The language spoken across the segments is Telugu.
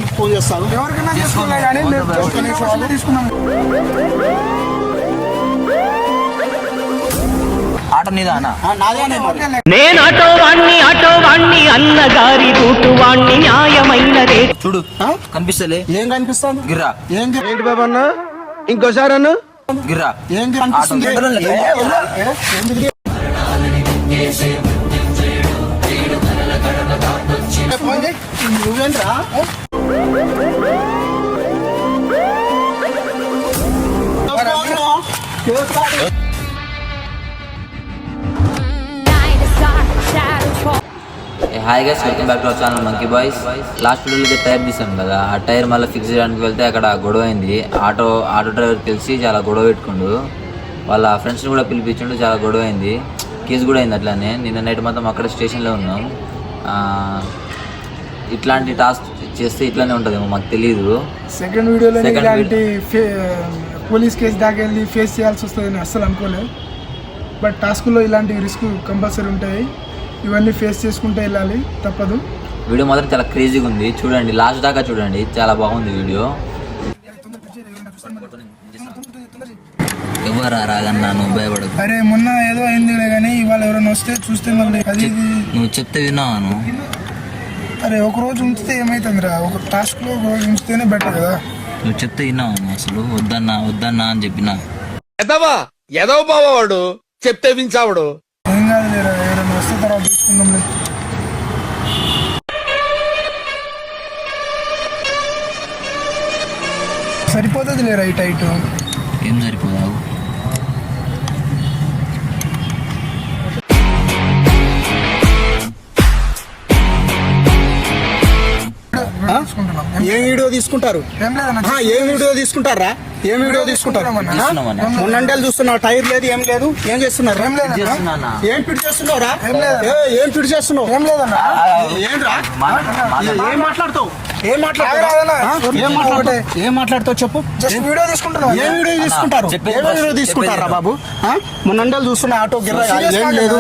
వాళ్ళకి ఫోన్ చేస్తాను. ఎవరికైనా తీసుకోలే కానీ తీసుకున్నాం. ఆటో నీదా అన్న? నేను ఆటో వాణ్ణి అన్నగారి రూటు వాణ్ణి న్యాయమైన రేటు. చూడు కనిపిస్తలే. ఏం కనిపిస్తాను? గిర్రా. ఏంటి బాబా అన్న? ఇంకోసారి అన్న గిర్రా. ఏం కనిపిస్తుంది? నువ్వేంట్రా? Hi guys, welcome back to our channel monkey boys. Last వీడియోలో టైర్ తీసాం కదా, ఆ టైర్ మళ్ళీ ఫిక్స్ చేయడానికి వెళ్తే అక్కడ గొడవ అయింది. ఆటో డ్రైవర్ తెలిసి చాలా గొడవ పెట్టుకుండు. వాళ్ళ ఫ్రెండ్స్ని కూడా పిలిపించిండు, చాలా గొడవ అయింది. కేసు కూడా అయింది అట్లానే. నిన్న నైట్ మొత్తం అక్కడ స్టేషన్లో ఉన్నాం. ఇట్లాంటి టాస్క్ చేస్తే ఇట్లానే ఉంటుందేమో మాకు తెలియదు. సెకండ్ వీడియోలో ఇలాంటి పోలీస్ కేసు దాకా వెళ్ళి ఫేస్ చేయాల్సి వస్తుందని అస్సలు అనుకోలేదు. బట్ టాస్క్లో ఇలాంటి రిస్క్ కంపల్సరీ ఉంటాయి. ఇవన్నీ ఫేస్ చేసుకుంటూ వెళ్ళాలి, తప్పదు. వీడియో మాత్రం చాలా క్రేజీగా ఉంది, చూడండి లాస్ట్ దాకా చూడండి, చాలా బాగుంది వీడియో. ఎవరు రాగన్నా, నువ్వు భయపడకు. అరే మొన్న ఏదో అయిందిలే కానీ ఇవాళ ఎవరైనా వస్తే చూస్తే మళ్ళీ అది నువ్వు చెప్తే విన్నాను. అరే ఒక రోజు ఉంచితే ఏమైతుందిరా, ఒక టాస్క్లో ఒక రోజు ఉంచితేనే బెటర్ కదా. నువ్వు చెప్తే విన్నాను. అసలు వద్దన్నా అని చెప్పినా. ఎదవ బావాడు చెప్తే వించావుడు. ఏం కాదు లేరా, ఎవరైనా వస్తే తర్వాత చూసుకుందాంలే. సరిపోతుంది లేరా ఈ టైట్? ఏం సరిపోదావు? ఏం వీడియో తీసుకుంటారు? ఏం వీడియో తీసుకుంటారా? ఏం వీడియో తీసుకుంటారు? మొన్నంటేలు చూస్తున్నావు, టైర్ లేదు, ఏం లేదు, ఏం చేస్తున్నారు? ఏం పిడి చేస్తున్నావురా? ఏం పిడి చేస్తున్నావు? ఏం లేదన్నా. ఏం మాట్లాడతావు? ఏం మాట్లాడతావు చెప్పు. వీడియో తీసుకుంటున్నావు. ఏం వీడియో తీసుకుంటారు? ఏ వీడియో తీసుకుంటారా బాబు? మొన్నంటేలు చూస్తున్నా, ఆటో గిర్ర ఏం లేదు,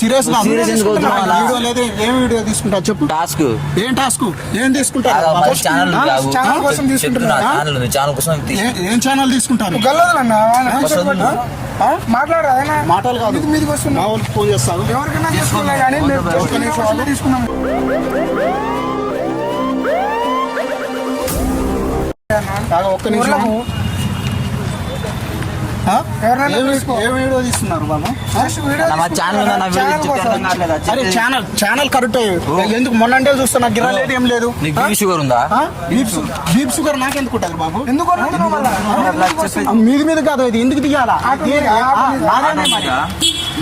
సీరియస్ వీడియో లేదు, ఏం వీడియో తీసుకుంటారు చెప్పు. టాస్క్ ఏం టాస్క్? ఏం తీసుకుంటారు? ఏం ఛానల్ తీసుకుంటారు? మాటలు కాదు, మీదికి వస్తున్నా ఫోన్ చేస్తాను. ఎవరికైనా తీసుకోలే కానీ తీసుకున్నాం. ఒక్క నిమిషం. ఏ వీడియో తీస్తున్నారు బాబు? Channel correct. ఎందుకు మొన్నంటే చూస్తున్నా, గిర్ర లేదు, ఏం లేదు. షుగర్ ఉందా? బీప్ షుగర్ నాకెందుకు ఉంటుంది బాబు? మీద కాదు, ఇది ఎందుకు తీయాలా?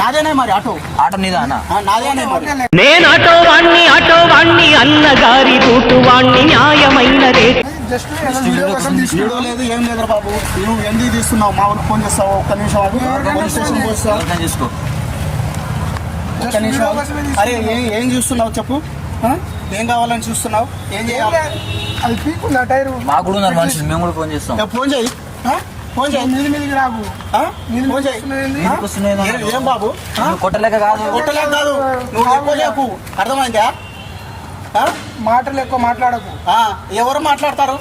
నాదేనే మరి ఆటో నీదా అన్న? నాదేనే మరి. నేను ఆటో వాణ్ణి అన్నగారి రూటు వాణ్ణి న్యాయమైన రేటు. వీడియో లేదు, ఏం లేదు బాబు. నువ్వు ఎందుకు తీస్తున్నావు? మా ఊరికి ఫోన్ చేస్తావు. ఒక్క నిమిషం చేసుకో. ఒక్క నిమిషం. అరే ఏం చూస్తున్నావు చెప్పు. ఏం కావాలని చూస్తున్నావు? ఏం చేయాలి? అది పీకుందా టైర్? మాకు కూడా ఉన్నారు మనుషులు, మేము కూడా ఫోన్ చేస్తాం. ఫోన్ చేయి, ఫోన్ చేయి. మీదికి రాకు. ఫోన్ చేయి. ఏం బాబు? కొట్టలేక కాదు, నువ్వు ఎక్కువ లేకు, అర్థమైందా? మాటలు ఎక్కువ మాట్లాడకు. ఎవరు మాట్లాడతారు?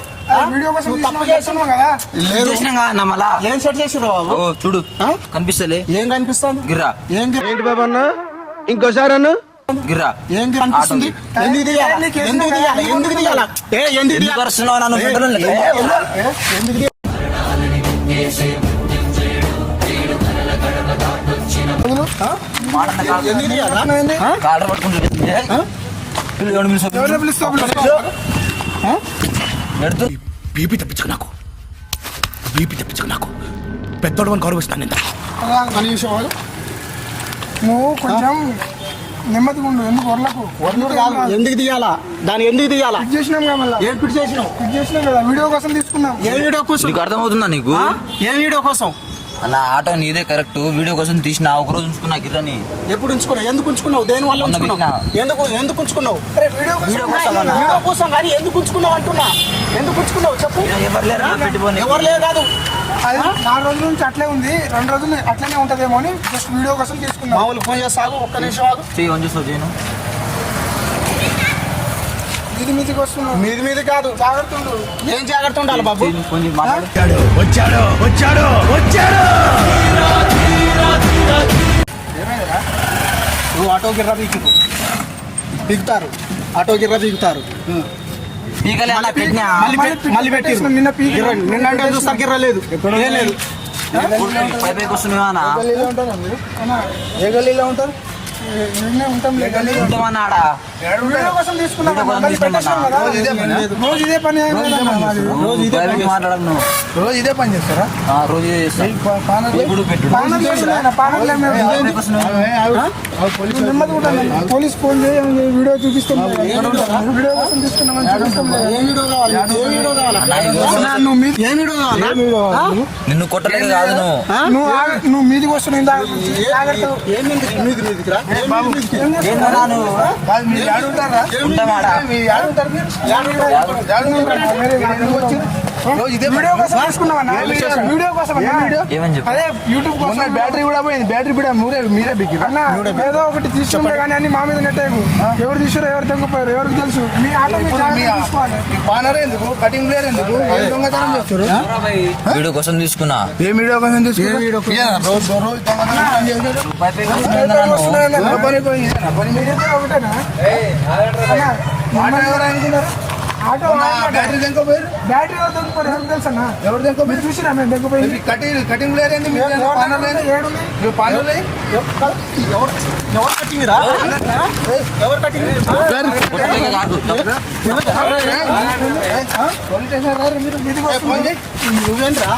వీడియో కోసం తప్పు చేస్తున్నావు కదా. ఏం సెట్ చేసినావు బాబు? చూడు కనిపిస్తలే. ఏం కనిపిస్తాను? గిర్రా. ఏంటి బాబా అన్న? ఇంకోసారి అన్న గిర్రా. ఏం కనిపిస్తుంది? ఎందుకు తీయాలా? బీపీ తెప్పించకు నాకు పెద్దోడు అని గౌరవిస్తాను. నువ్వు కొంచెం నెమ్మదిగా ఉండు. ఎందుకు వరలకు కాదు, ఎందుకు తీయాలా? దాన్ని ఎందుకు తీయాలా? చేసినాం కదా. ఏం పిట్ చేసినావు కదా, వీడియో కోసం తీసుకున్నాం. ఏ వీడియో కోసం? నీకు అర్థమవుతుందా? నీకు ఏ వీడియో కోసం? అలా ఆటో నీదే కరెక్ట్. వీడియో కోసం తీసిన ఒకరోజు ఉంచుకున్నా గిర్రని. ఎప్పుడు ఉంచుకున్నావు? ఎందుకు ఉంచుకున్నావు? దేని వల్ల ఉంచుకున్నావు? ఎందుకు ఉంచుకున్నావు? వీడియో కోసం కానీ ఎందుకు ఉంచుకున్నావు అంటున్నా. ఎందుకు ఉంచుకున్నావు చెప్పు. ఎవరు లేదు కాదు, 4 రోజుల నుంచి అట్లే ఉంది, 2 రోజులు అట్లనే ఉంటదేమో అని జస్ట్ వీడియో కోసం తీసుకున్నాం. మామూలు ఫోన్ చేస్తాను. ఒక్క నిమిషం ఆగు. చేయను. మీది మీదికి వస్తున్నావు. మీది మీది కాదు, జాగ్రత్త ఉండు. ఏం జాగ్రత్త ఉండాలి బాబు? ఏమైందిరా? నువ్వు ఆటో గిర్రా పీకుతారు, ఆటో గిర్రా పీకుతారు. మళ్ళీ పెట్టి నిన్న పీకి నిన్న అంటే చూస్తా గిర్రా లేదు, ఏం లేదు. గల్లీలో ఉంటారా మీరు? అన్నా, ఏ గల్లీలో ఉంటారు? నిన్నే ఉంటాం. వీడియో కోసం తీసుకున్నాం అన్న. మళ్ళీ పెట్టేస్తాం కదా. రోజు ఇదే పని అయిందన్న మాది. రోజు ఇదే పని చేస్తారా? పోలీస్ ఫోన్ చేయి, వీడియో చూపిస్తాం. వీడియో కోసం తీసుకున్నామని చూపిస్తాం. నిన్ను కొట్టలేదు కాదు నువ్వు మీదికి వస్తున్నావు. జాగ్రత్త. వీడియో కోసం తీసుకున్నామన్నా. వీడియో కోసం అదే యూట్యూబ్ కోసం. బ్యాటరీ కూడా పోయింది. బ్యాటరీ కూడా మీరే బిగ్గి అన్న. ఏదో ఒకటి తీసుకుంటే కానీ అన్ని మా మీద నెట్టేకు. ఎవరు తీసారో ఎవరు తెంగిపోయారు ఎవరికి తెలుసు. మీ ఆటో బానర్ ఎందుకు, కటింగ్ ప్లేయర్ ఎందుకు, దొంగతనం చేస్తారు. వీడియో కోసం తీసుకున్నా. ఏ వీడియో కోసం తీసుకున్నా? Auto battery దెంకపోయారు. బ్యాటరీ ఎవరు దెంకపోయారు ఎవరు తెలుసు అన్న? ఎవరు దెంకపోయి చూసినా మేము దెంకపోయింది. కటింగ్ ప్లేయర్ ఏంది? ఎవరు కట్టింగ్ రా? ఎవరు కట్టింగ్? నువ్వేంట్రా?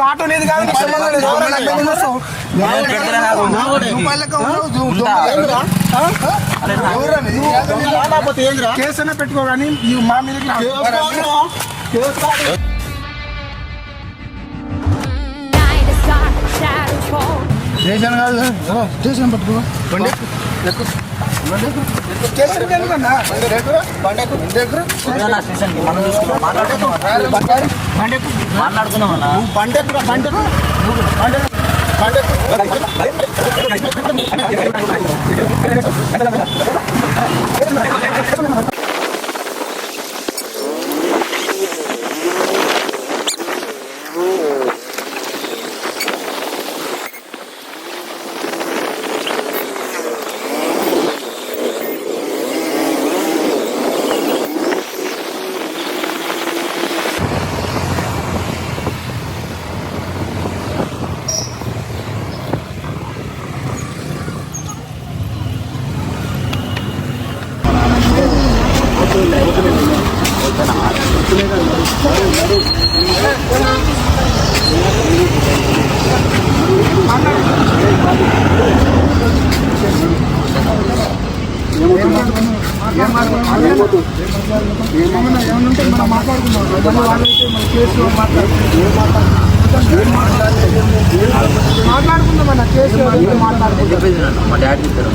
ఆటో లేదు కాదు. కేసు అయినా పెట్టుకో కానీ మా మీద స్టేషన్ కాదు, స్టేషన్ పట్టుకో. స్టేషన్ ఎందుకన్నా? మాట్లాడుకున్నామన్నా. పండెక్కురా పండెక్కు. ఏమన్నా మనం మాట్లాడుకుందాం. వాళ్ళైతే మన కేసు మాట్లాడుకుందాం అన్న. కేసు మాట్లాడుకుందాం. మా డాడీ ఇస్తారు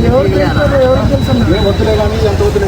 ఎవరు తెలుసు? వద్దులే కానీ ఎంత వద్దులే.